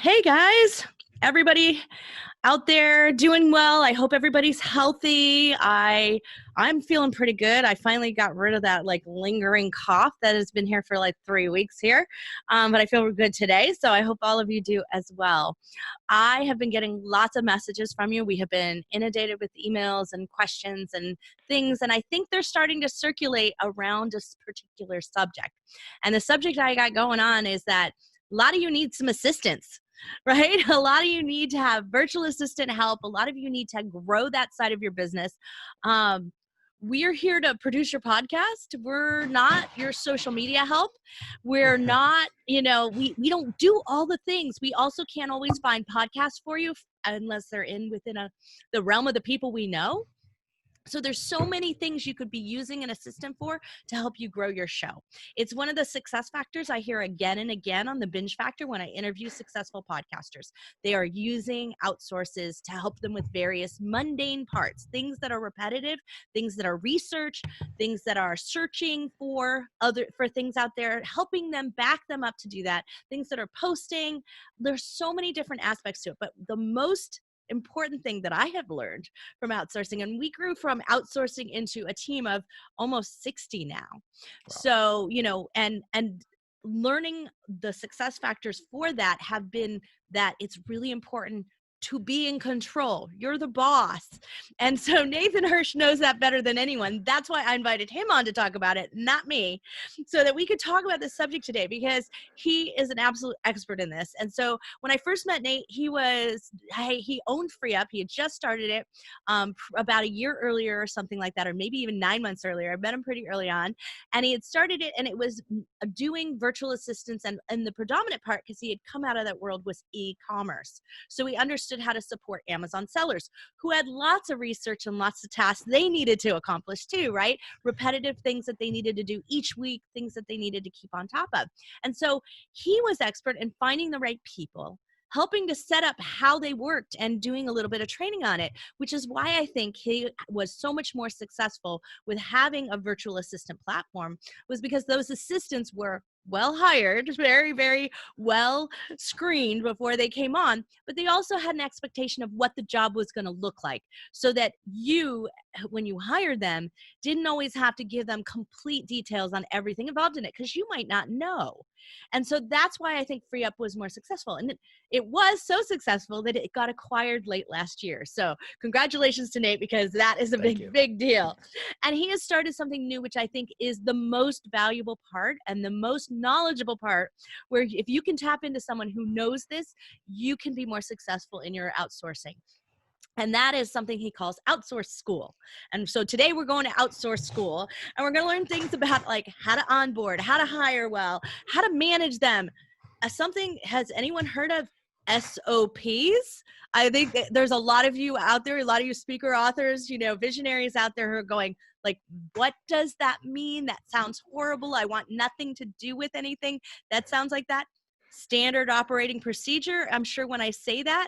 Hey guys, everybody out there doing well. I hope everybody's healthy. I'm feeling pretty good. I finally got rid of that lingering cough that has been here for 3 weeks here. But I feel good today. So I hope all of you do as well. I have been getting lots of messages from you. We have been inundated with emails and questions and things. And I think they're starting to circulate around this particular subject. And the subject I got going on is that a lot of you need some assistance, right? A lot of you need to have virtual assistant help. A lot of you need to grow that side of your business. We're here to produce your podcast. We're not your social media help. We're not, we don't do all the things. We also can't always find podcasts for you unless they're within the realm of the people we know. So there's so many things you could be using an assistant for to help you grow your show. It's one of the success factors I hear again and again on the binge factor when I interview successful podcasters. They are using outsources to help them with various mundane parts, things that are repetitive, things that are research, things that are searching for things out there, helping them back them up to do that, things that are posting. There's so many different aspects to it, but the most important thing that I have learned from outsourcing, and we grew from outsourcing into a team of almost 60 now. Wow. So, and learning the success factors for that have been that it's really important to be in control. You're the boss. And so Nathan Hirsch knows that better than anyone. That's why I invited him on to talk about it, not me, so that we could talk about this subject today, because he is an absolute expert in this. And so when I first met Nate, he owned FreeUp. He had just started it about a year earlier or something like that, or maybe even 9 months earlier. I met him pretty early on, and he had started it, and it was doing virtual assistants, and the predominant part, because he had come out of that world, was e-commerce. So he understood how to support Amazon sellers who had lots of research and lots of tasks they needed to accomplish too, right? Repetitive things that they needed to do each week, things that they needed to keep on top of. And so he was expert in finding the right people, helping to set up how they worked, and doing a little bit of training on it, which is why I think he was so much more successful with having a virtual assistant platform, was because those assistants were well hired, very, very well screened before they came on, but they also had an expectation of what the job was going to look like, so that you, when you hired them, didn't always have to give them complete details on everything involved in it, because you might not know. And so that's why I think FreeUp was more successful. And it was so successful that it got acquired late last year. So congratulations to Nate, because that is a big deal. And he has started something new, which I think is the most valuable part and the most knowledgeable part, where if you can tap into someone who knows this, you can be more successful in your outsourcing. And that is something he calls outsource school. And so today we're going to outsource school, and we're going to learn things about how to onboard, how to hire well, how to manage them. Has anyone heard of SOPs? I think there's a lot of you out there, a lot of you speaker authors, visionaries out there who are going what does that mean? That sounds horrible. I want nothing to do with anything that sounds like that. Standard operating procedure. I'm sure when I say that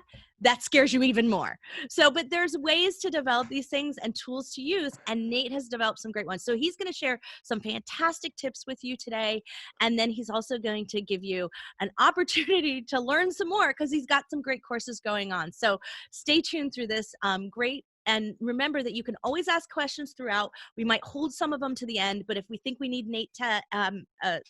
scares you even more. But there's ways to develop these things and tools to use, and Nate has developed some great ones. So he's going to share some fantastic tips with you today, and then he's also going to give you an opportunity to learn some more, because he's got some great courses going on. So stay tuned through this. Great. And remember that you can always ask questions throughout. We might hold some of them to the end, but if we think we need Nate to,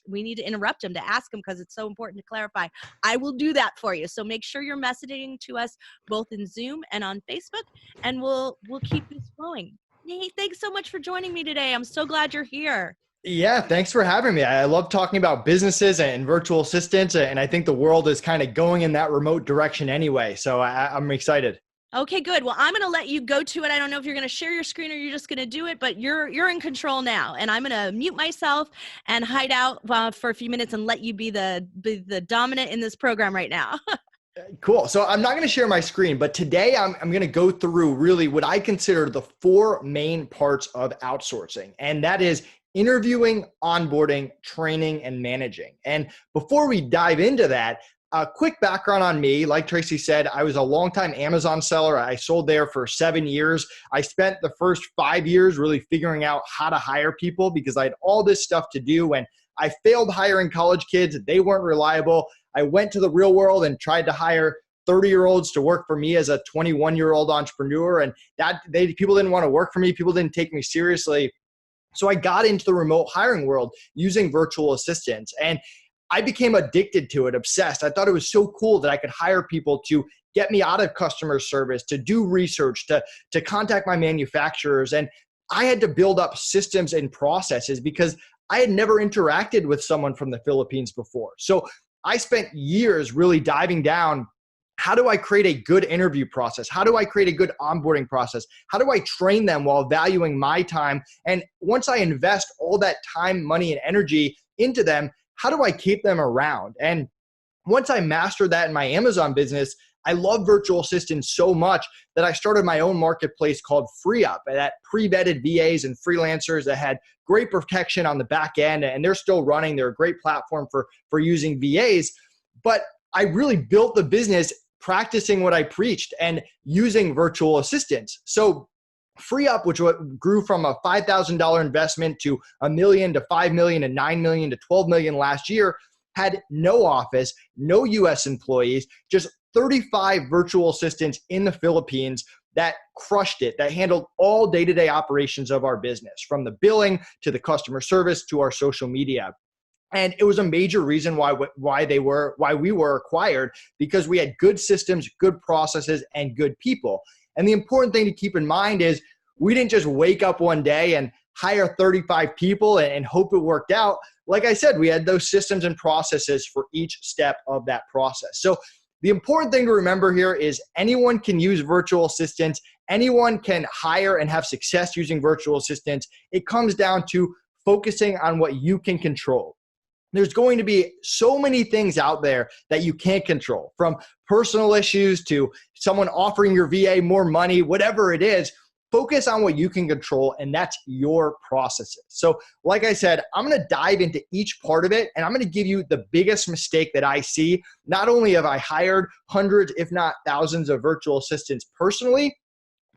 we need to interrupt him to ask him, because it's so important to clarify, I will do that for you. So make sure you're messaging to us both in Zoom and on Facebook, and we'll keep this flowing. Nate, thanks so much for joining me today. I'm so glad you're here. Yeah, thanks for having me. I love talking about businesses and virtual assistants, and I think the world is kind of going in that remote direction anyway. So I'm excited. Okay, good. Well, I'm going to let you go to it. I don't know if you're going to share your screen or you're just going to do it, but you're in control now. And I'm going to mute myself and hide out for a few minutes and let you be the dominant in this program right now. Cool. So I'm not going to share my screen, but today I'm going to go through really what I consider the 4 main parts of outsourcing. And that is interviewing, onboarding, training, and managing. And before we dive into that, a quick background on me. Like Tracy said, I was a longtime Amazon seller. I sold there for 7 years. I spent the first 5 years really figuring out how to hire people, because I had all this stuff to do, and I failed hiring college kids. They weren't reliable. I went to the real world and tried to hire 30-year-olds to work for me as a 21-year-old entrepreneur. And people didn't want to work for me. People didn't take me seriously. So I got into the remote hiring world using virtual assistants, and I became addicted to it, obsessed. I thought it was so cool that I could hire people to get me out of customer service, to do research, to contact my manufacturers. And I had to build up systems and processes because I had never interacted with someone from the Philippines before. So I spent years really diving down. How do I create a good interview process? How do I create a good onboarding process? How do I train them while valuing my time? And once I invest all that time, money, and energy into them, how do I keep them around? And once I mastered that in my Amazon business, I love virtual assistants so much that I started my own marketplace called FreeUp that pre-vetted VAs and freelancers that had great protection on the back end, and they're still running. They're a great platform for using VAs. But I really built the business practicing what I preached and using virtual assistants. So FreeUp, which grew from a $5,000 investment to $1 million to $5 million to $9 million to $12 million last year, had no office, no US employees, just 35 virtual assistants in the Philippines that crushed it, that handled all day-to-day operations of our business, from the billing to the customer service to our social media. And it was a major reason why we were acquired, because we had good systems, good processes, and good people. And the important thing to keep in mind is we didn't just wake up one day and hire 35 people and hope it worked out. Like I said, we had those systems and processes for each step of that process. So the important thing to remember here is anyone can use virtual assistants. Anyone can hire and have success using virtual assistants. It comes down to focusing on what you can control. There's going to be so many things out there that you can't control, from personal issues to someone offering your VA more money, whatever it is. Focus on what you can control, and that's your processes. So like I said, I'm going to dive into each part of it, and I'm going to give you the biggest mistake that I see. Not only have I hired hundreds, if not thousands of virtual assistants personally,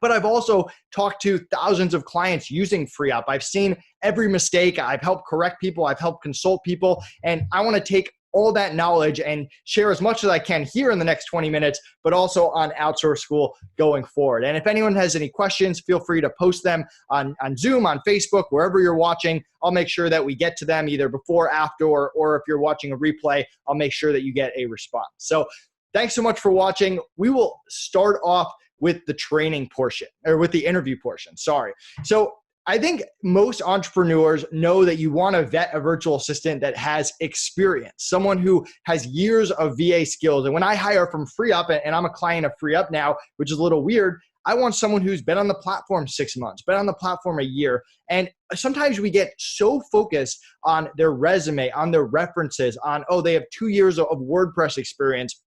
but I've also talked to thousands of clients using FreeUp. I've seen every mistake. I've helped correct people. I've helped consult people. And I want to take all that knowledge and share as much as I can here in the next 20 minutes, but also on Outsource School going forward. And if anyone has any questions, feel free to post them on Zoom, on Facebook, wherever you're watching. I'll make sure that we get to them either before, after, or if you're watching a replay, I'll make sure that you get a response. So thanks so much for watching. We will start off with the training portion, or with the interview portion, sorry. So I think most entrepreneurs know that you want to vet a virtual assistant that has experience, someone who has years of VA skills. And when I hire from FreeUp, and I'm a client of FreeUp now, which is a little weird, I want someone who's been on the platform 6 months, been on the platform a year. And sometimes we get so focused on their resume, on their references, on, oh, they have 2 years of WordPress experience,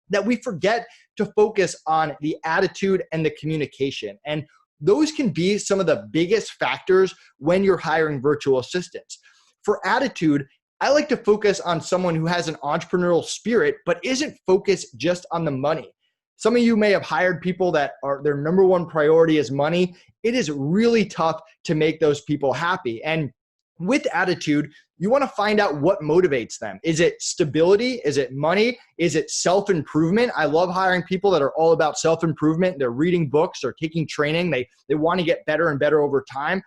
that we forget to focus on the attitude and the communication. And those can be some of the biggest factors when you're hiring virtual assistants. For attitude, I like to focus on someone who has an entrepreneurial spirit, but isn't focused just on the money. Some of you may have hired people that are their number one priority is money. It is really tough to make those people happy. And with attitude, you want to find out what motivates them. Is it stability? Is it money? Is it self-improvement? I love hiring people that are all about self-improvement. They're reading books, they're taking training. They want to get better and better over time.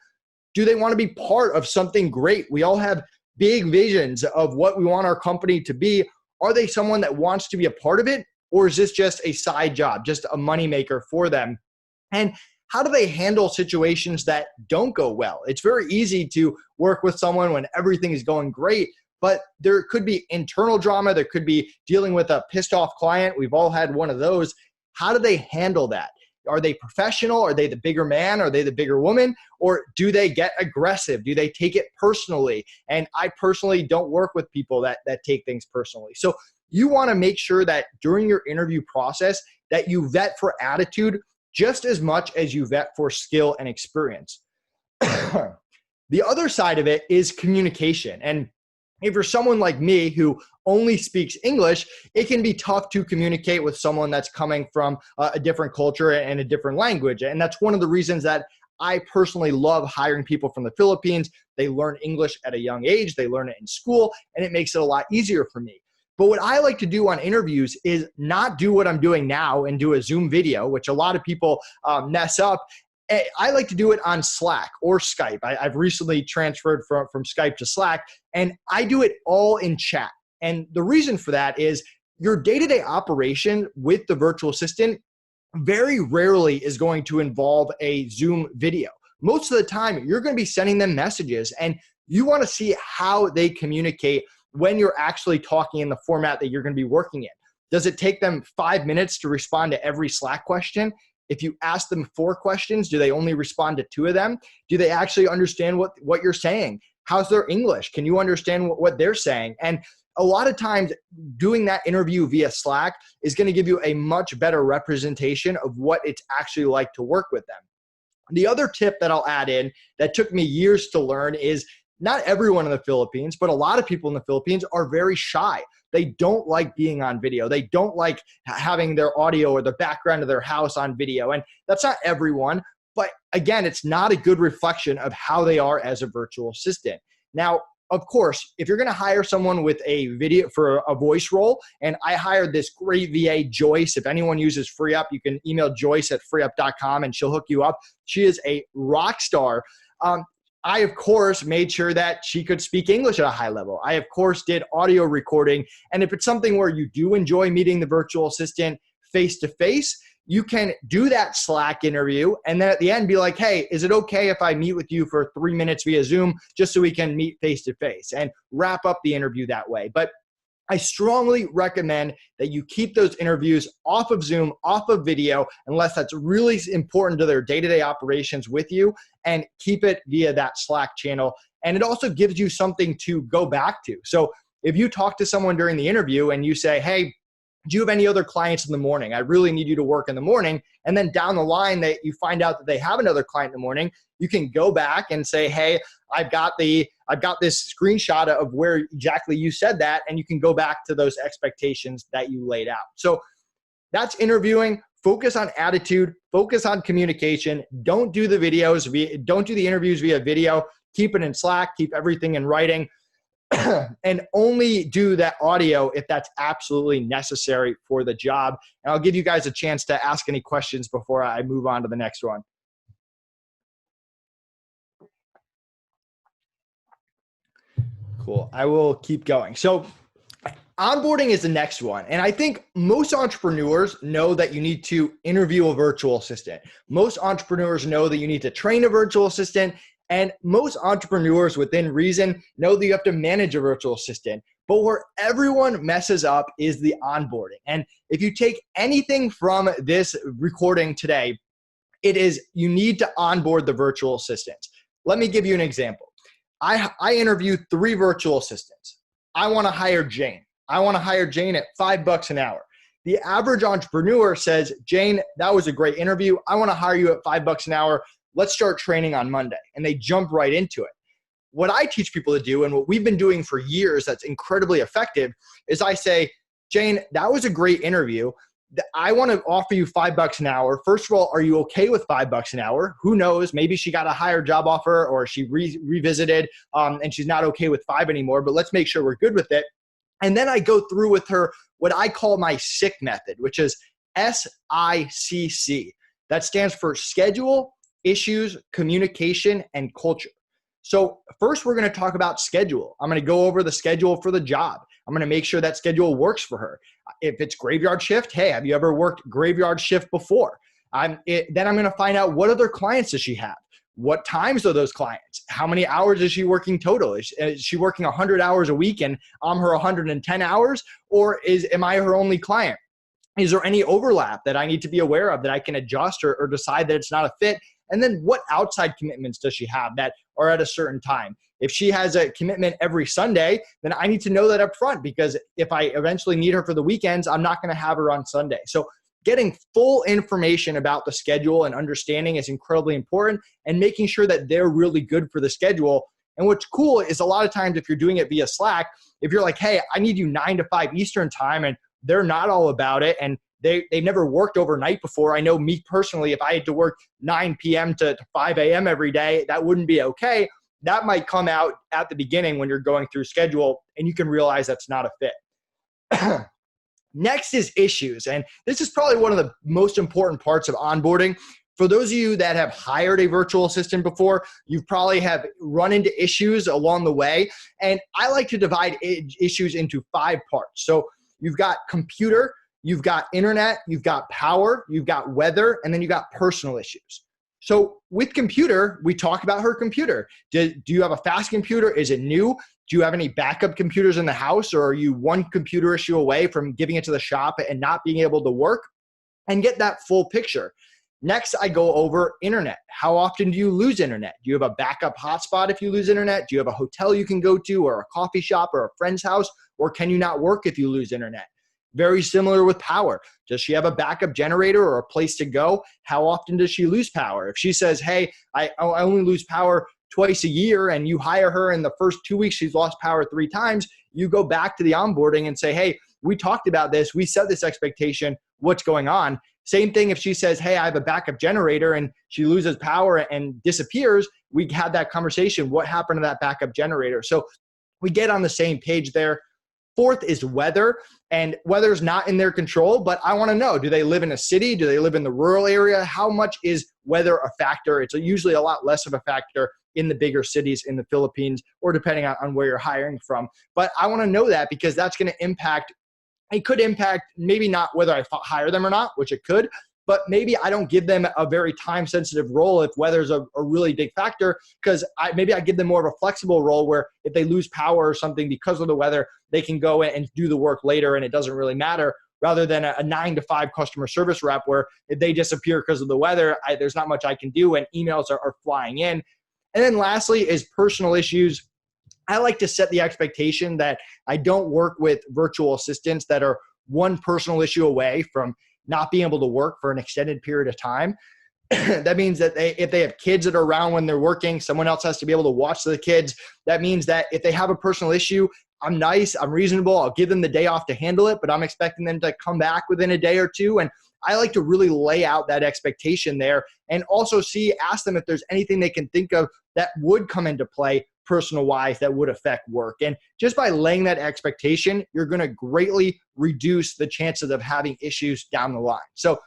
Do they want to be part of something great? We all have big visions of what we want our company to be. Are they someone that wants to be a part of it? Or is this just a side job, just a moneymaker for them? And how do they handle situations that don't go well? It's very easy to work with someone when everything is going great, but there could be internal drama. There could be dealing with a pissed off client. We've all had one of those. How do they handle that? Are they professional? Are they the bigger man? Are they the bigger woman? Or do they get aggressive? Do they take it personally? And I personally don't work with people that take things personally. So you want to make sure that during your interview process that you vet for attitude just as much as you vet for skill and experience. The other side of it is communication. And if you're someone like me who only speaks English, it can be tough to communicate with someone that's coming from a different culture and a different language. And that's one of the reasons that I personally love hiring people from the Philippines. They learn English at a young age, they learn it in school, and it makes it a lot easier for me. But what I like to do on interviews is not do what I'm doing now and do a Zoom video, which a lot of people mess up. I like to do it on Slack or Skype. I've recently transferred from Skype to Slack, and I do it all in chat. And the reason for that is your day-to-day operation with the virtual assistant very rarely is going to involve a Zoom video. Most of the time, you're going to be sending them messages, and you want to see how they communicate when you're actually talking in the format that you're going to be working in. Does it take them 5 minutes to respond to every Slack question? If you ask them 4 questions, do they only respond to 2 of them? Do they actually understand what you're saying? How's their English? Can you understand what they're saying? And a lot of times doing that interview via Slack is going to give you a much better representation of what it's actually like to work with them. The other tip that I'll add in that took me years to learn is not everyone in the Philippines, but a lot of people in the Philippines are very shy. They don't like being on video. They don't like having their audio or the background of their house on video. And that's not everyone, but again, it's not a good reflection of how they are as a virtual assistant. Now, of course, if you're going to hire someone with a video for a voice role, and I hired this great VA, Joyce. If anyone uses FreeUp, you can email Joyce at freeup.com and she'll hook you up. She is a rock star. I, of course, made sure that she could speak English at a high level. I, of course, did audio recording. And if it's something where you do enjoy meeting the virtual assistant face-to-face, you can do that Slack interview and then at the end be like, hey, is it okay if I meet with you for 3 minutes via Zoom just so we can meet face-to-face and wrap up the interview that way. But I strongly recommend that you keep those interviews off of Zoom, off of video, unless that's really important to their day-to-day operations with you, and keep it via that Slack channel. And it also gives you something to go back to. So if you talk to someone during the interview and you say, hey, do you have any other clients in the morning? I really need you to work in the morning. And then down the line that you find out that they have another client in the morning, you can go back and say, hey, I've got this screenshot of where exactly you said that. And you can go back to those expectations that you laid out. So that's interviewing. Focus on attitude, focus on communication. Don't do the interviews via video. Keep it in Slack, keep everything in writing. And only do that audio if that's absolutely necessary for the job. And I'll give you guys a chance to ask any questions before I move on to the next one. Cool. I will keep going. So onboarding is the next one. And I think most entrepreneurs know that you need to interview a virtual assistant. Most entrepreneurs know that you need to train a virtual assistant. And most entrepreneurs within reason know that you have to manage a virtual assistant. But where everyone messes up is the onboarding. And if you take anything from this recording today, it is you need to onboard the virtual assistants. Let me give you an example. I interviewed 3 virtual assistants. I want to hire Jane. I want to hire Jane at $5 an hour. The average entrepreneur says, Jane, that was a great interview. I want to hire you at $5 an hour. Let's start training on Monday. And they jump right into it. What I teach people to do, and what we've been doing for years that's incredibly effective, is I say, Jane, that was a great interview. I want to offer you $5 an hour. First of all, are you okay with $5 an hour? Who knows? Maybe she got a higher job offer or she revisited and she's not okay with 5 anymore, but let's make sure we're good with it. And then I go through with her what I call my SICK method, which is SICC. That stands for schedule, issues, communication, and culture. So first we're going to talk about schedule. I'm going to go over the schedule for the job. I'm going to make sure that schedule works for her. If it's graveyard shift, hey, have you ever worked graveyard shift before? Then I'm going to find out what other clients does she have? What times are those clients? How many hours is she working total? Is she working 100 hours a week and I'm her 110 hours? Or am I her only client? Is there any overlap that I need to be aware of that I can adjust or decide that it's not a fit? And then what outside commitments does she have that are at a certain time? If she has a commitment every Sunday, then I need to know that up front, because if I eventually need her for the weekends, I'm not going to have her on Sunday. So getting full information about the schedule and understanding is incredibly important, and making sure that they're really good for the schedule. And what's cool is a lot of times if you're doing it via Slack, if you're like, hey, I need you 9 to 5 Eastern time, and they're not all about it, and they've never worked overnight before. I know me personally, if I had to work 9 p.m. to 5 a.m. every day, that wouldn't be okay. That might come out at the beginning when you're going through schedule, and you can realize that's not a fit. Next is issues. And this is probably one of the most important parts of onboarding. For those of you that have hired a virtual assistant before, you probably have run into issues along the way. And I like to divide issues into 5 parts. So you've got computer, you've got internet, you've got power, you've got weather, and then you've got personal issues. So with computer, we talk about her computer. Do you have a fast computer? Is it new? Do you have any backup computers in the house, or are you one computer issue away from giving it to the shop and not being able to work? And get that full picture. Next, I go over internet. How often do you lose internet? Do you have a backup hotspot if you lose internet? Do you have a hotel you can go to, or a coffee shop, or a friend's house? Or can you not work if you lose internet? Very similar with power. Does she have a backup generator or a place to go? How often does she lose power? If she says, hey, I only lose power twice a year, and you hire her in the first 2 weeks, she's lost power 3 times, you go back to the onboarding and say, hey, we talked about this. We set this expectation. What's going on? Same thing if she says, hey, I have a backup generator, and she loses power and disappears, we had that conversation. What happened to that backup generator? So we get on the same page there. 4th is weather, and weather's not in their control, but I want to know, do they live in a city? Do they live in the rural area? How much is weather a factor? It's usually a lot less of a factor in the bigger cities in the Philippines, or depending on where you're hiring from. But I want to know that, because that's going to impact, it could impact maybe not whether I hire them or not, which it could, but maybe I don't give them a very time-sensitive role if weather's a really big factor, because maybe I give them more of a flexible role where if they lose power or something because of the weather, they can go and do the work later and it doesn't really matter, rather than a 9 to 5 customer service rep where if they disappear because of the weather, there's not much I can do and emails are flying in. And then lastly is personal issues. I like to set the expectation that I don't work with virtual assistants that are one personal issue away from not being able to work for an extended period of time. That means that if they have kids that are around when they're working, someone else has to be able to watch the kids. That means that if they have a personal issue, I'm nice, I'm reasonable, I'll give them the day off to handle it, but I'm expecting them to come back within a day or two. And I like to really lay out that expectation there, and also ask them if there's anything they can think of that would come into play personal-wise that would affect work. And just by laying that expectation, you're going to greatly reduce the chances of having issues down the line. So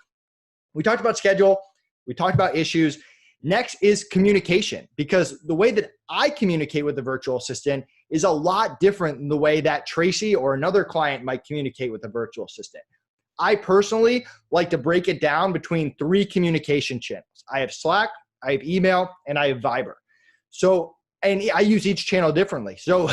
we talked about schedule, we talked about issues. Next is communication, because the way that I communicate with the virtual assistant is a lot different than the way that Tracy or another client might communicate with a virtual assistant. I personally like to break it down between 3 communication channels. I have Slack, I have email, and I have Viber. So, and I use each channel differently. So,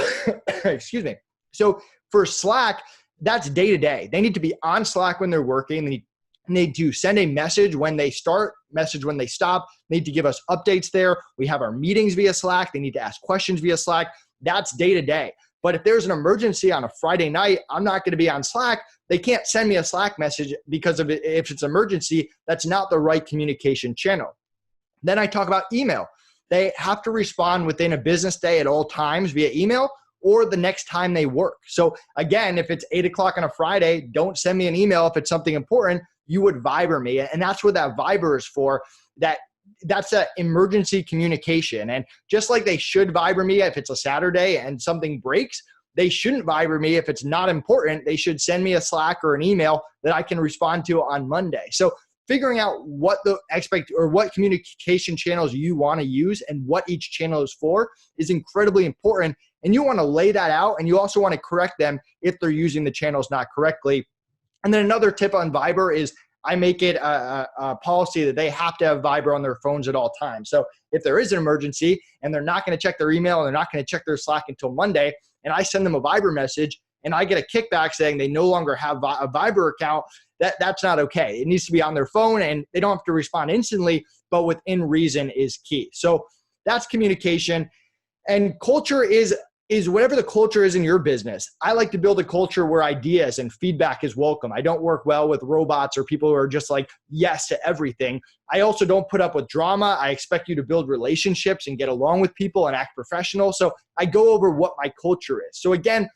excuse me. So for Slack, that's day to day. They need to be on Slack when they're working. They need to send a message when they start, message when they stop. They need to give us updates there. We have our meetings via Slack. They need to ask questions via Slack. That's day to day. But if there's an emergency on a Friday night, I'm not going to be on Slack. They can't send me a Slack message because of it. If it's an emergency, that's not the right communication channel. Then I talk about email. They have to respond within a business day at all times via email or the next time they work. So again, if it's 8 o'clock on a Friday, don't send me an email if it's something important. You would Viber me. And that's what that Viber is for. That's an emergency communication. And just like they should Viber me if it's a Saturday and something breaks, they shouldn't Viber me if it's not important. They should send me a Slack or an email that I can respond to on Monday. So figuring out what what communication channels you want to use and what each channel is for is incredibly important. And you want to lay that out, and you also want to correct them if they're using the channels not correctly. And then another tip on Viber is I make it a policy that they have to have Viber on their phones at all times. So if there is an emergency and they're not going to check their email and they're not going to check their Slack until Monday, and I send them a Viber message and I get a kickback saying they no longer have a Viber account, that's not okay. It needs to be on their phone, and they don't have to respond instantly, but within reason is key. So that's communication. And culture is whatever the culture is in your business. I like to build a culture where ideas and feedback is welcome. I don't work well with robots or people who are just like yes to everything. I also don't put up with drama. I expect you to build relationships and get along with people and act professional. So I go over what my culture is. So again,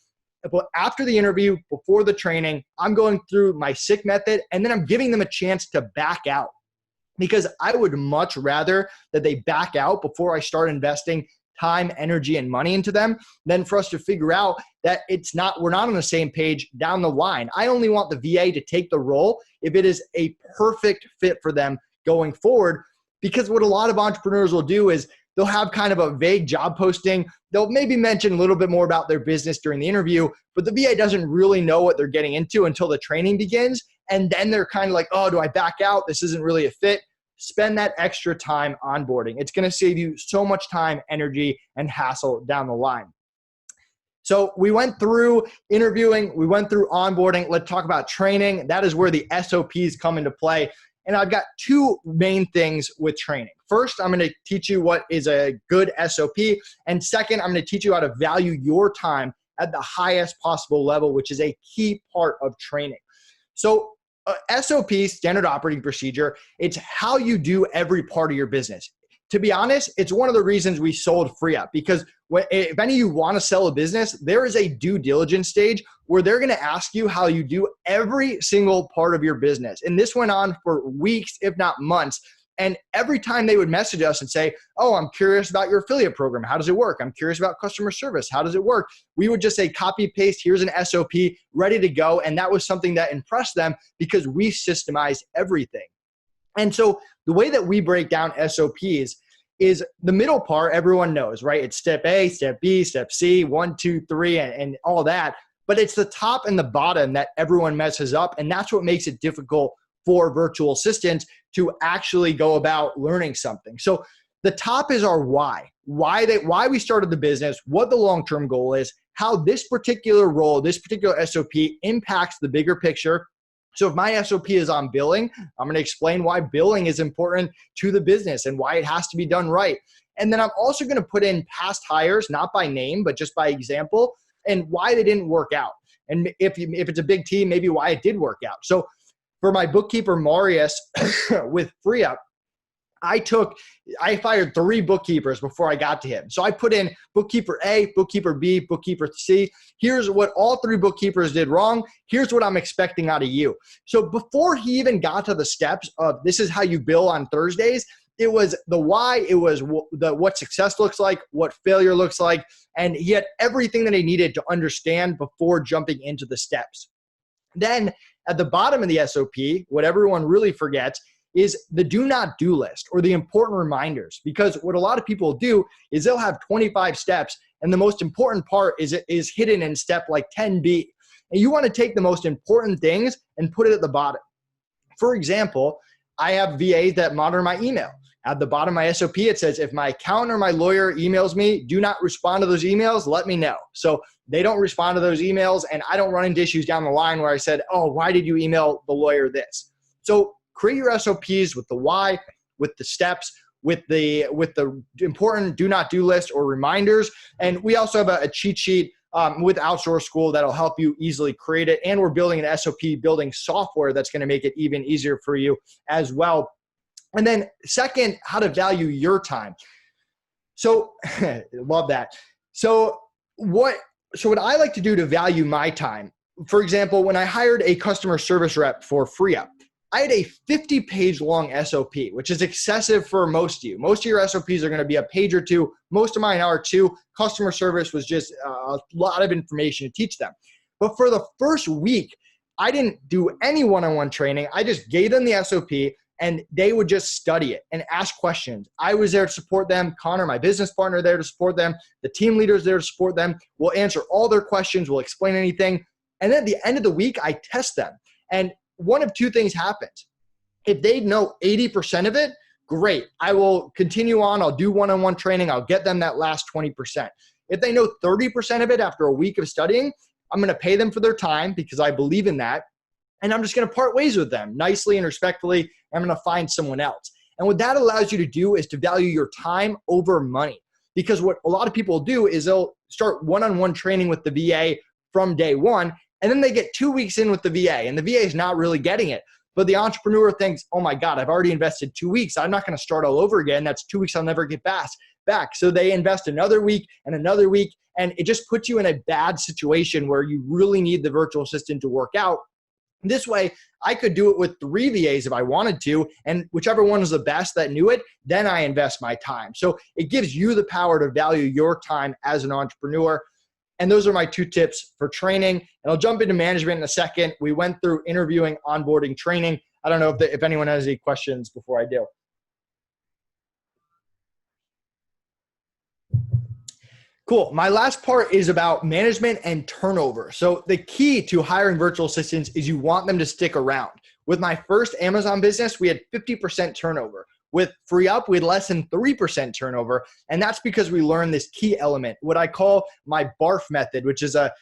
But after the interview, before the training, I'm going through my sick method, and then I'm giving them a chance to back out, because I would much rather that they back out before I start investing time, energy, and money into them than for us to figure out that we're not on the same page down the line. I only want the VA to take the role if it is a perfect fit for them going forward, because what a lot of entrepreneurs will do is they'll have kind of a vague job posting. They'll maybe mention a little bit more about their business during the interview, but the VA doesn't really know what they're getting into until the training begins. And then they're kind of like, oh, do I back out? This isn't really a fit. Spend that extra time onboarding. It's going to save you so much time, energy, and hassle down the line. So we went through interviewing, we went through onboarding. Let's talk about training. That is where the SOPs come into play. And I've got two main things with training. First, I'm going to teach you what is a good SOP. And second, I'm going to teach you how to value your time at the highest possible level, which is a key part of training. So SOP, standard operating procedure, it's how you do every part of your business. To be honest, it's one of the reasons we sold FreeUp, because if any of you want to sell a business, there is a due diligence stage where they're going to ask you how you do every single part of your business. And this went on for weeks, if not months. And every time they would message us and say, oh, I'm curious about your affiliate program. How does it work? I'm curious about customer service. How does it work? We would just say, copy, paste, here's an SOP, ready to go. And that was something that impressed them because we systemized everything. And so the way that we break down SOPs is the middle part, everyone knows, right? It's step A, step B, step C, 1, 2, 3, and all that. But it's the top and the bottom that everyone messes up. And that's what makes it difficult for virtual assistants to actually go about learning something. So the top is our why we started the business, what the long-term goal is, how this particular role, this particular SOP impacts the bigger picture. So if my SOP is on billing, I'm going to explain why billing is important to the business and why it has to be done right. And then I'm also going to put in past hires, not by name, but just by example, and why they didn't work out. And if it's a big team, maybe why it did work out. So for my bookkeeper, Marius, with FreeUp, I fired 3 bookkeepers before I got to him. So I put in bookkeeper A, bookkeeper B, bookkeeper C. Here's what all 3 bookkeepers did wrong. Here's what I'm expecting out of you. So before he even got to the steps of this is how you bill on Thursdays, it was the why, it was what success looks like, what failure looks like, and he had everything that he needed to understand before jumping into the steps. Then at the bottom of the SOP, what everyone really forgets is the do not do list or the important reminders. Because what a lot of people do is they'll have 25 steps and the most important part is hidden in step like 10B. And you want to take the most important things and put it at the bottom. For example, I have VAs that monitor my email. At the bottom of my SOP, it says, if my accountant or my lawyer emails me, do not respond to those emails, let me know. So they don't respond to those emails and I don't run into issues down the line where I said, oh, why did you email the lawyer this? So create your SOPs with the why, with the steps, with the important do not do list or reminders. And we also have a cheat sheet with Outsource School that'll help you easily create it. And we're building an SOP building software that's going to make it even easier for you as well. And then second, how to value your time. So love that. So what I like to do to value my time, for example, when I hired a customer service rep for FreeUp, I had a 50-page long SOP, which is excessive for most of you. Most of your SOPs are going to be a page or two. Most of mine are too. Customer service was just a lot of information to teach them. But for the first week, I didn't do any one-on-one training. I just gave them the SOP and they would just study it and ask questions. I was there to support them. Connor, my business partner, there to support them. The team leaders there to support them. We'll answer all their questions. We'll explain anything. And then at the end of the week, I test them. And one of two things happens. If they know 80% of it, great. I will continue on. I'll do one-on-one training. I'll get them that last 20%. If they know 30% of it after a week of studying, I'm going to pay them for their time because I believe in that. And I'm just going to part ways with them nicely and respectfully. I'm going to find someone else. And what that allows you to do is to value your time over money. Because what a lot of people do is they'll start one-on-one training with the VA from day one, and then they get 2 weeks in with the VA, and the VA is not really getting it. But the entrepreneur thinks, oh my God, I've already invested 2 weeks. I'm not going to start all over again. That's 2 weeks I'll never get back. So they invest another week and another week. And it just puts you in a bad situation where you really need the virtual assistant to work out. This way, I could do it with 3 VAs if I wanted to, and whichever one is the best that knew it, then I invest my time. So it gives you the power to value your time as an entrepreneur. And those are my 2 tips for training. And I'll jump into management in a second. We went through interviewing, onboarding, training. I don't know if anyone has any questions before I do. Cool. My last part is about management and turnover. So the key to hiring virtual assistants is you want them to stick around. With my first Amazon business, we had 50% turnover. With FreeUp, we had less than 3% turnover. And that's because we learned this key element, what I call my BARF method, which is a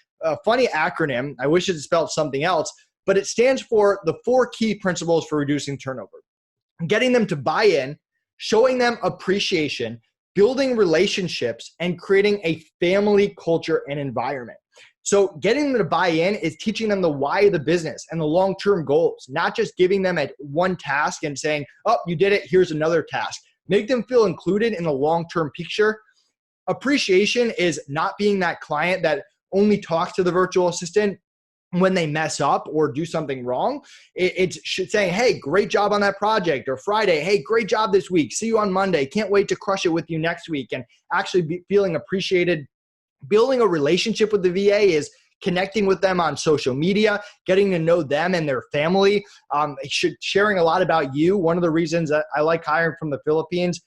funny acronym. I wish it spelled something else, but it stands for the 4 key principles for reducing turnover. Getting them to buy in, showing them appreciation, building relationships, and creating a family culture and environment. So getting them to buy in is teaching them the why of the business and the long-term goals, not just giving them one task and saying, oh, you did it, here's another task. Make them feel included in the long-term picture. Appreciation is not being that client that only talks to the virtual assistant when they mess up or do something wrong. It's saying, hey, great job on that project. Or Friday, hey, great job this week. See you on Monday. Can't wait to crush it with you next week. And actually feeling appreciated. Building a relationship with the VA is connecting with them on social media, getting to know them and their family, sharing a lot about you. One of the reasons that I like hiring from the Philippines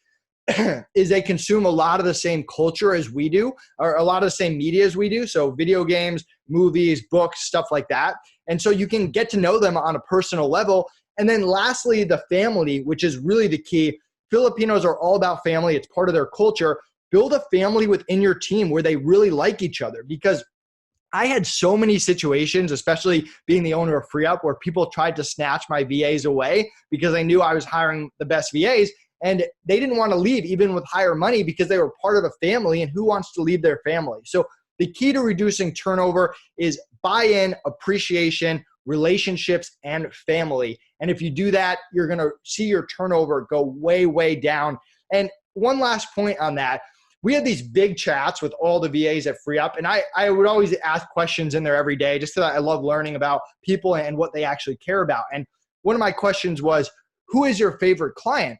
is they consume a lot of the same culture as we do, or a lot of the same media as we do. So video games, movies, books, stuff like that. And so you can get to know them on a personal level. And then lastly, the family, which is really the key. Filipinos are all about family. It's part of their culture. Build a family within your team where they really like each other, because I had so many situations, especially being the owner of FreeUp, where people tried to snatch my VAs away because they knew I was hiring the best VAs. And they didn't want to leave even with higher money because they were part of a family, and who wants to leave their family? So the key to reducing turnover is buy-in, appreciation, relationships, and family. And if you do that, you're going to see your turnover go way, way down. And one last point on that, we had these big chats with all the VAs at FreeUp, and I would always ask questions in there every day just because I love learning about people and what they actually care about. And one of my questions was, who is your favorite client?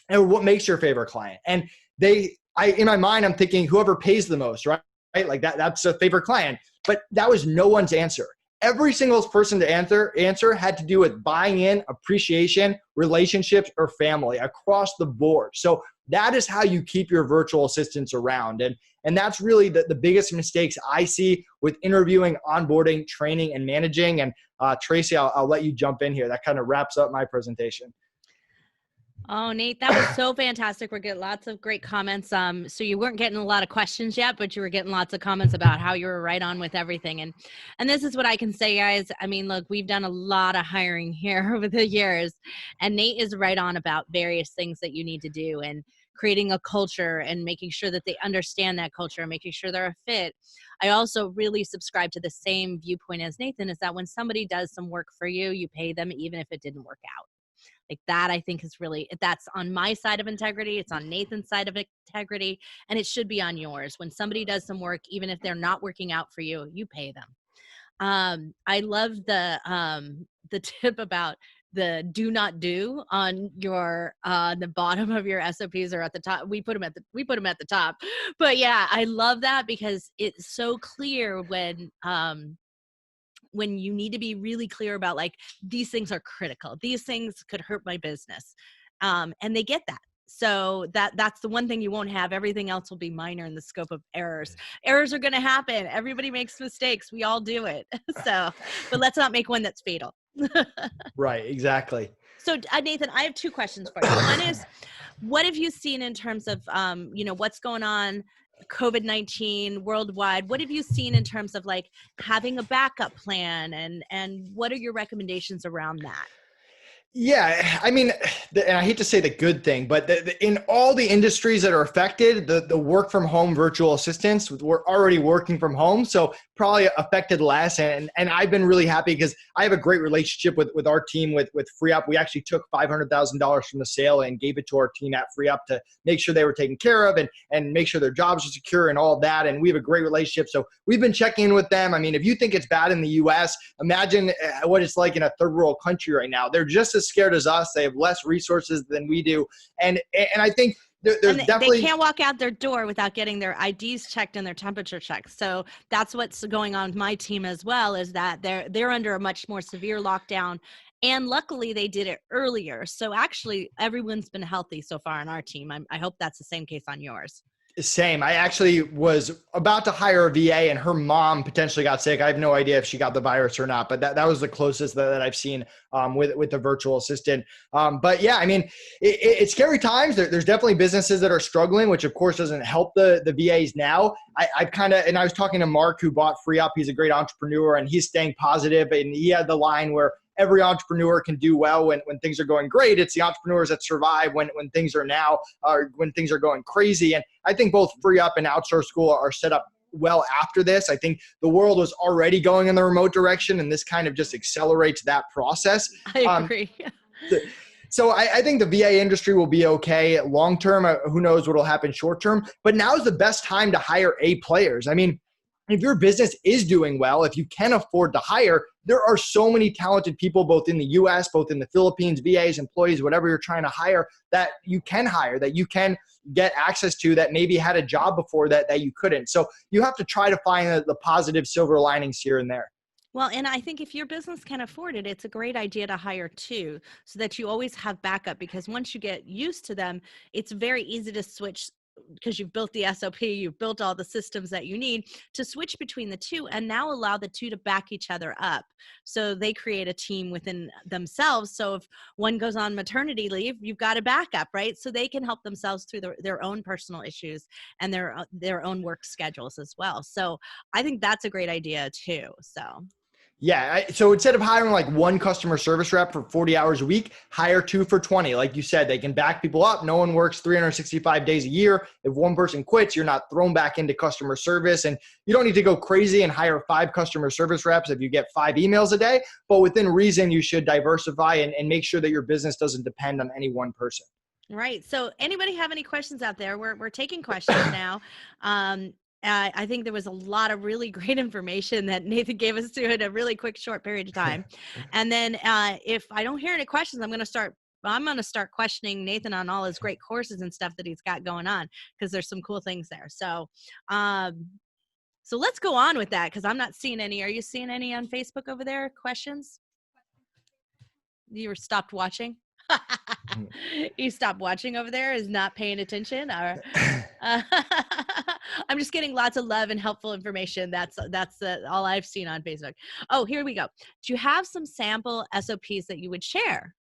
And what makes your favorite client? And in my mind, I'm thinking whoever pays the most, right? Like that's a favorite client. But that was no one's answer. Every single person to answer had to do with buying in, appreciation, relationships, or family across the board. So that is how you keep your virtual assistants around. And that's really the biggest mistakes I see with interviewing, onboarding, training, and managing. And Tracy, I'll let you jump in here. That kind of wraps up my presentation. Oh, Nate, that was so fantastic. We're getting lots of great comments. So you weren't getting a lot of questions yet, but you were getting lots of comments about how you were right on with everything. And this is what I can say, guys. I mean, look, we've done a lot of hiring here over the years, and Nate is right on about various things that you need to do, and creating a culture and making sure that they understand that culture and making sure they're a fit. I also really subscribe to the same viewpoint as Nathan, is that when somebody does some work for you, you pay them even if it didn't work out. Like that, I think is really, that's on my side of integrity. It's on Nathan's side of integrity, and it should be on yours. When somebody does some work, even if they're not working out for you, you pay them. I love the tip about the do not do on your the bottom of your SOPs, or at the top. We put them at the top. But yeah, I love that because it's so clear when you need to be really clear about, like, these things are critical. These things could hurt my business. And they get that. So that's the one thing you won't have. Everything else will be minor in the scope of errors. Errors are going to happen. Everybody makes mistakes. We all do it. So, but let's not make one that's fatal. Right. Exactly. So Nathan, I have 2 questions for you. One is, what have you seen in terms of, what's going on COVID-19 worldwide? What have you seen in terms of like having a backup plan, and what are your recommendations around that? Yeah, I mean, and I hate to say the good thing, but in all the industries that are affected, the work from home virtual assistants were already working from home, so probably affected less. And I've been really happy because I have a great relationship with our team with FreeUp. We actually took $500,000 from the sale and gave it to our team at FreeUp to make sure they were taken care of and make sure their jobs are secure and all of that. And we have a great relationship, so we've been checking in with them. I mean, if you think it's bad in the U.S., imagine what it's like in a third world country right now. They're just as scared as us. They have less resources than we do. And I think there's definitely, they can't walk out their door without getting their IDs checked and their temperature checked. So that's what's going on with my team as well, is that they're under a much more severe lockdown. And luckily they did it earlier. So actually everyone's been healthy so far on our team. I hope that's the same case on yours. same. I actually was about to hire a VA and her mom potentially got sick. I have no idea if she got the virus or not, but that was the closest that I've seen with the virtual assistant. But yeah, I mean, it's scary times. There's definitely businesses that are struggling, which of course doesn't help the VAs now. And I was talking to Mark who bought FreeUp. He's a great entrepreneur and he's staying positive. And he had the line where every entrepreneur can do well when things are going great. It's the entrepreneurs that survive when things are when things are going crazy. And I think both FreeUp and Outsource School are set up well after this. I think the world was already going in the remote direction, and this kind of just accelerates that process. I agree. So I think the VA industry will be okay long term. Who knows what will happen short term? But now is the best time to hire A players. I mean, if your business is doing well, if you can afford to hire, there are so many talented people, both in the US, both in the Philippines, VAs, employees, whatever you're trying to hire, that you can hire, that you can get access to, that maybe had a job before that you couldn't. So you have to try to find the positive silver linings here and there. Well, and I think if your business can afford it, it's a great idea to hire two so that you always have backup, because once you get used to them, it's very easy to switch, because you've built the SOP, you've built all the systems that you need to switch between the two and now allow the two to back each other up. So they create a team within themselves. So if one goes on maternity leave, you've got a backup, right? So they can help themselves through their own personal issues and their own work schedules as well. So I think that's a great idea too. So Yeah. So instead of hiring like one customer service rep for 40 hours a week, hire two for 20. Like you said, they can back people up. No one works 365 days a year. If one person quits, you're not thrown back into customer service. And you don't need to go crazy and hire 5 customer service reps if you get 5 emails a day. But within reason, you should diversify and make sure that your business doesn't depend on any one person. right. So anybody have any questions out there? We're taking questions now. I think there was a lot of really great information that Nathan gave us to in a really quick, short period of time. And then if I don't hear any questions, I'm going to start questioning Nathan on all his great courses and stuff that he's got going on, because there's some cool things there. So, so let's go on with that, because I'm not seeing any. Are you seeing any on Facebook over there? Questions? You were stopped watching? You stopped watching over there, is not paying attention, or I'm just getting lots of love and helpful information. That's all I've seen on Facebook. Oh, here we go. Do you have some sample SOPs that you would share?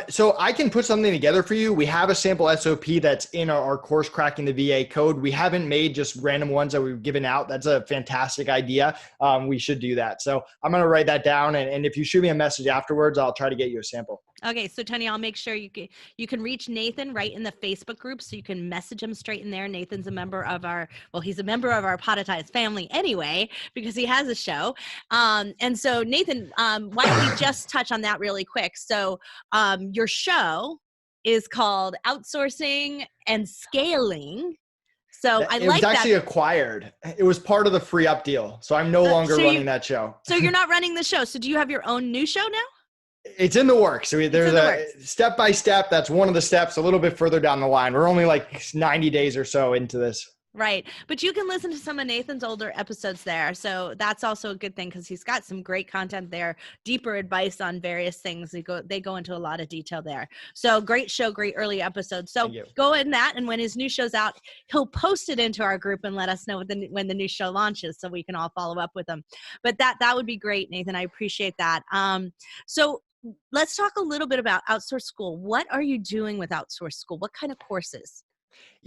So I can put something together for you. We have a sample SOP that's in our course, Cracking the VA Code. We haven't made just random ones that we've given out. That's a fantastic idea. We should do that. So I'm going to write that down. And if you shoot me a message afterwards, I'll try to get you a sample. Okay, so Tony, I'll make sure you can reach Nathan right in the Facebook group, so you can message him straight in there. Nathan's a member of he's a member of our Podetize family anyway, because he has a show. And so Nathan, why don't we just touch on that really quick? So your show is called Outsourcing and Scaling. So it was actually acquired. It was part of the FreeUp deal. So I'm no longer running that show. So you're not running the show. So do you have your own new show now? It's in the works. So there's a step by step. That's one of the steps a little bit further down the line. We're only like 90 days or so into this. Right. But you can listen to some of Nathan's older episodes there. So that's also a good thing, because he's got some great content there, deeper advice on various things. They go into a lot of detail there. So great show, great early episodes. So go in that. And when his new show's out, he'll post it into our group and let us know when the new show launches, so we can all follow up with him. But that would be great, Nathan. I appreciate that. So let's talk a little bit about Outsource School. What are you doing with Outsource School? What kind of courses?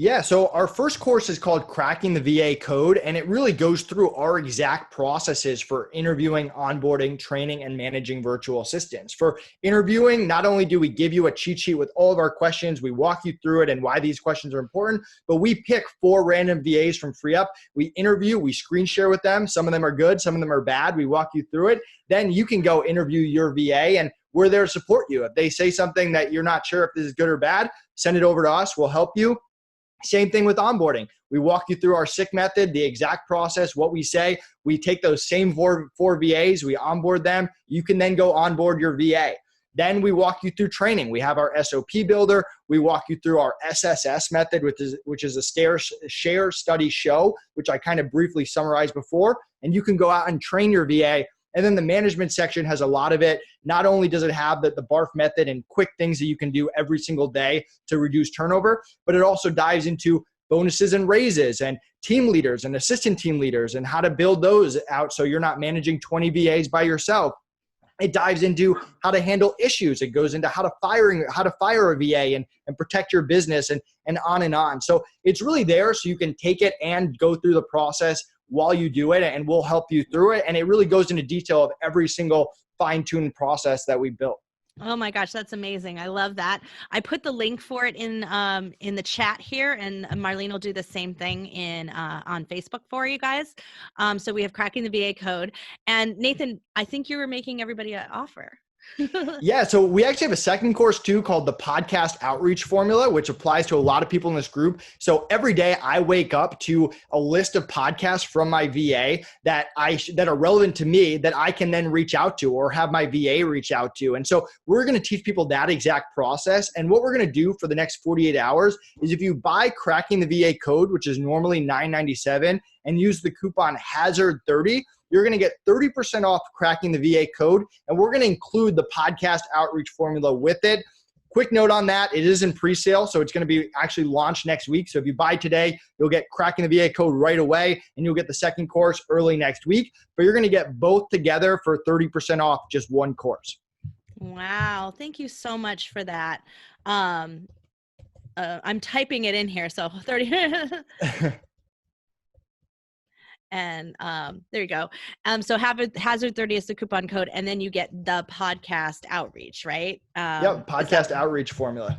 Yeah, so our first course is called Cracking the VA Code, and it really goes through our exact processes for interviewing, onboarding, training, and managing virtual assistants. For interviewing, not only do we give you a cheat sheet with all of our questions, we walk you through it and why these questions are important, but we pick 4 random VAs from FreeUp. We interview, we screen share with them. Some of them are good, some of them are bad. We walk you through it. Then you can go interview your VA, and we're there to support you. If they say something that you're not sure if this is good or bad, send it over to us. We'll help you. Same thing with onboarding. We walk you through our SICK method, the exact process, what we say. We take those same four VAs, we onboard them. You can then go onboard your VA. Then we walk you through training. We have our SOP builder. We walk you through our SSS method, which is a share, study, show, which I kind of briefly summarized before. And you can go out and train your VA. And then the management section has a lot of it. Not only does it have the BARF method and quick things that you can do every single day to reduce turnover, but it also dives into bonuses and raises and team leaders and assistant team leaders and how to build those out so you're not managing 20 VAs by yourself. It dives into how to handle issues. It goes into how to fire a VA and protect your business and on and on. So it's really there so you can take it and go through the process while you do it, and we'll help you through it. And it really goes into detail of every single fine-tuned process that we built. Oh my gosh, that's amazing. I love that. I put the link for it in the chat here, and Marlene will do the same thing on Facebook for you guys. So we have Cracking the VA Code. And Nathan, I think you were making everybody an offer. Yeah, so we actually have a second course too called the Podcast Outreach Formula, which applies to a lot of people in this group. So every day I wake up to a list of podcasts from my VA that are relevant to me that I can then reach out to or have my VA reach out to. And so we're going to teach people that exact process. And what we're going to do for the next 48 hours is if you buy Cracking the VA Code, which is normally $9.97, and use the coupon HAZARD30, you're going to get 30% off Cracking the VA Code, and we're going to include the Podcast Outreach Formula with it. Quick note on that, it is in pre-sale, so it's going to be actually launched next week. So if you buy today, you'll get Cracking the VA Code right away, and you'll get the second course early next week. But you're going to get both together for 30% off just one course. Wow, thank you so much for that. I'm typing it in here, so 30. And there you go. So Hazard 30 is the coupon code, and then you get the Podcast Outreach, right? Yep, Podcast Outreach Formula.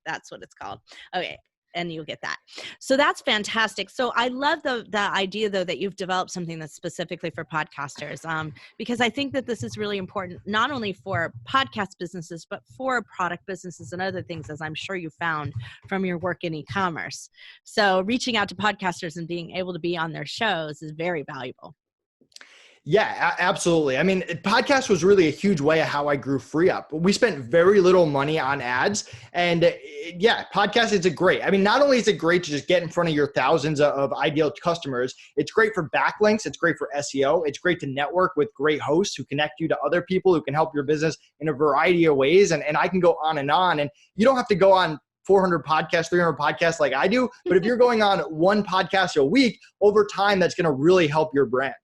That's what it's called. Okay. And you'll get that. So that's fantastic. So I love the idea, though, that you've developed something that's specifically for podcasters, because I think that this is really important, not only for podcast businesses, but for product businesses and other things, as I'm sure you found from your work in e-commerce. So reaching out to podcasters and being able to be on their shows is very valuable. Yeah, absolutely. I mean, podcast was really a huge way of how I grew FreeUp. We spent very little money on ads, and yeah, podcast is great. I mean, not only is it great to just get in front of your thousands of ideal customers, it's great for backlinks, it's great for SEO, it's great to network with great hosts who connect you to other people who can help your business in a variety of ways, and I can go on. And you don't have to go on 400 podcasts, 300 podcasts like I do, but if you're going on one podcast a week, over time, that's going to really help your brand.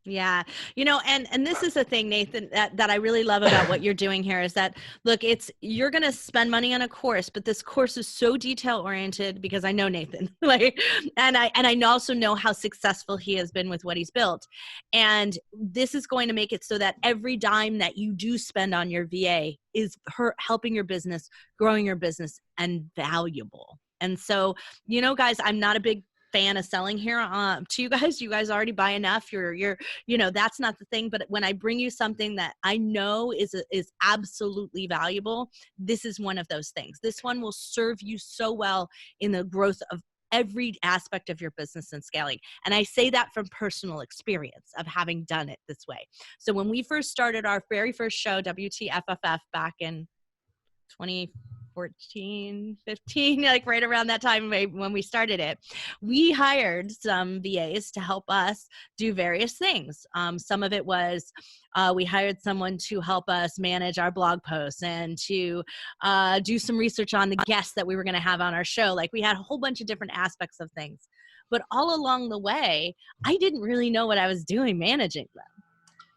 Yeah. And this is the thing, Nathan, that I really love about what you're doing here is that, look, you're going to spend money on a course, but this course is so detail oriented because I know Nathan, and I also know how successful he has been with what he's built. And this is going to make it so that every dime that you do spend on your VA is helping your business, growing your business, and valuable. And so, guys, I'm not a big fan of selling here to you guys. You guys already buy enough. You're that's not the thing. But when I bring you something that I know is absolutely valuable, this is one of those things. This one will serve you so well in the growth of every aspect of your business and scaling. And I say that from personal experience of having done it this way. So when we first started our very first show, WTFFF, back in 2014, 15, like right around that time when we started it, we hired some VAs to help us do various things. Some of it was we hired someone to help us manage our blog posts and to do some research on the guests that we were going to have on our show. Like, we had a whole bunch of different aspects of things. But all along the way, I didn't really know what I was doing managing them.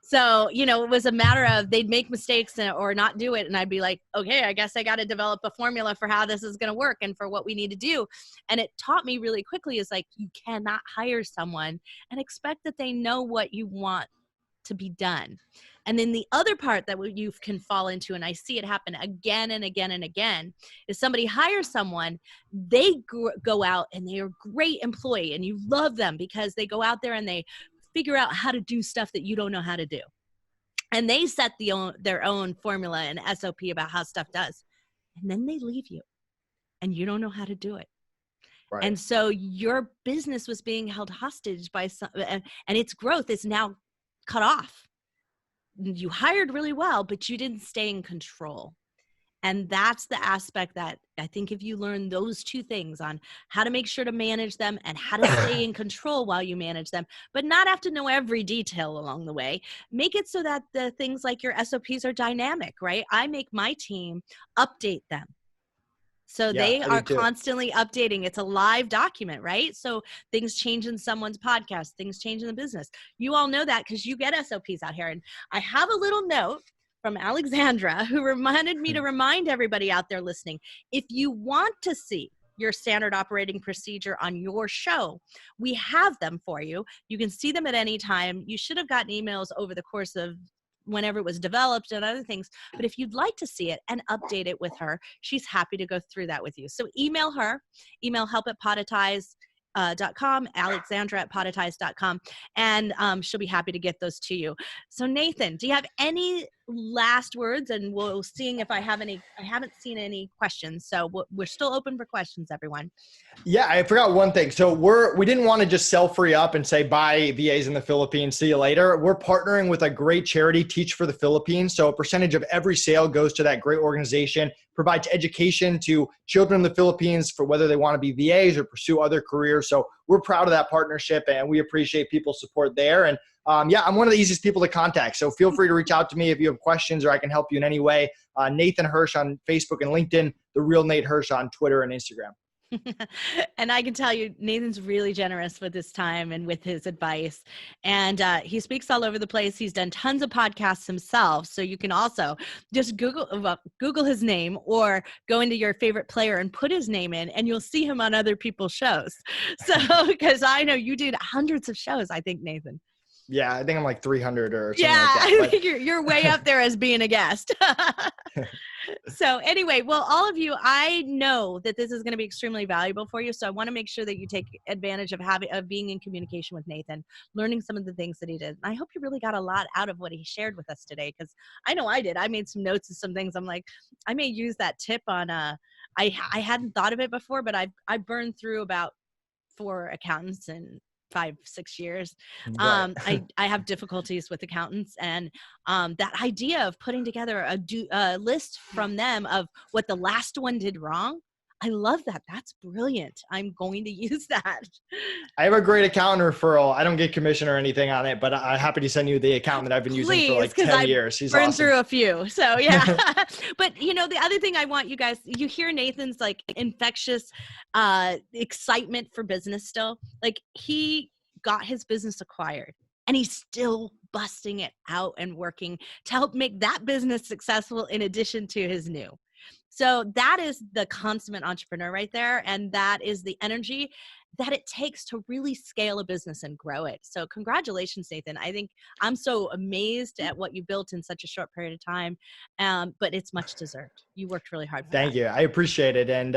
So, it was a matter of they'd make mistakes or not do it. And I'd be like, okay, I guess I got to develop a formula for how this is going to work and for what we need to do. And it taught me really quickly is like, you cannot hire someone and expect that they know what you want to be done. And then the other part that you can fall into, and I see it happen again and again and again, is somebody hires someone, they go out and they're a great employee and you love them because they go out there and they figure out how to do stuff that you don't know how to do. And they set their own formula and SOP about how stuff does. And then they leave you and you don't know how to do it. Right. And so your business was being held hostage by some, and its growth is now cut off. You hired really well, but you didn't stay in control. And that's the aspect that I think if you learn those two things on how to make sure to manage them and how to stay in control while you manage them, but not have to know every detail along the way, make it so that the things like your SOPs are dynamic, right? I make my team update them. So they are constantly updating. It's a live document, right? So things change in someone's podcast, things change in the business. You all know that because you get SOPs out here. And I have a little note from Alexandra who reminded me to remind everybody out there listening, if you want to see your standard operating procedure on your show, we have them for you. You can see them at any time. You should have gotten emails over the course of whenever it was developed and other things. But if you'd like to see it and update it with her, she's happy to go through that with you. So email her, email help@podetize.com, alexandra@podetize.com, and she'll be happy to get those to you. So Nathan, do you have any last words? And we'll seeing if I have any. I haven't seen any questions, so we're still open for questions, everyone. Yeah, I forgot one thing. So we didn't want to just sell free up and say bye VAs in the Philippines, see you later. We're partnering with a great charity, Teach for the Philippines. So a percentage of every sale goes to that great organization, provides education to children in the Philippines for whether they want to be VAs or pursue other careers. So we're proud of that partnership and we appreciate people's support there. And I'm one of the easiest people to contact. So feel free to reach out to me if you have questions or I can help you in any way. Nathan Hirsch on Facebook and LinkedIn, The Real Nate Hirsch on Twitter and Instagram. And I can tell you, Nathan's really generous with his time and with his advice. And he speaks all over the place. He's done tons of podcasts himself. So you can also just Google his name or go into your favorite player and put his name in and you'll see him on other people's shows. So, because I know you did hundreds of shows, I think, Nathan. Yeah, I think I'm like 300 or something like that. Yeah, I think you're way up there as being a guest. So anyway, well, all of you, I know that this is going to be extremely valuable for you. So I want to make sure that you take advantage of being in communication with Nathan, learning some of the things that he did. And I hope you really got a lot out of what he shared with us today, because I know I did. I made some notes and some things. I'm like, I may use that tip on, I hadn't thought of it before, but I burned through about 4 accountants and 5-6 years. Right. I have difficulties with accountants, and that idea of putting together a list from them of what the last one did wrong, I love that. That's brilliant. I'm going to use that. I have a great accountant referral. I don't get commission or anything on it, but I'm happy to send you the accountant that I've been using for like 10 years. He's burned awesome. Through a few. So yeah. But the other thing I want you guys, you hear Nathan's like infectious excitement for business still. Like he got his business acquired and he's still busting it out and working to help make that business successful in addition to his new. So that is the consummate entrepreneur right there. And that is the energy that it takes to really scale a business and grow it. So congratulations, Nathan. I think I'm so amazed at what you built in such a short period of time, but it's much deserved. You worked really hard for that. Thank you. I appreciate it. And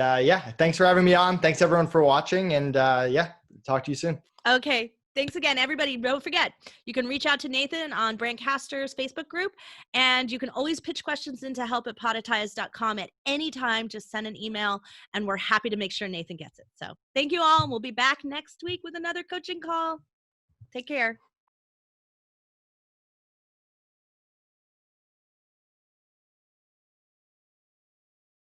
thanks for having me on. Thanks everyone for watching, and talk to you soon. Okay. Thanks again, everybody. Don't forget, you can reach out to Nathan on Brandcaster's Facebook group, and you can always pitch questions into help@podetize.com at any time. Just send an email, and we're happy to make sure Nathan gets it. So thank you all. We'll be back next week with another coaching call. Take care.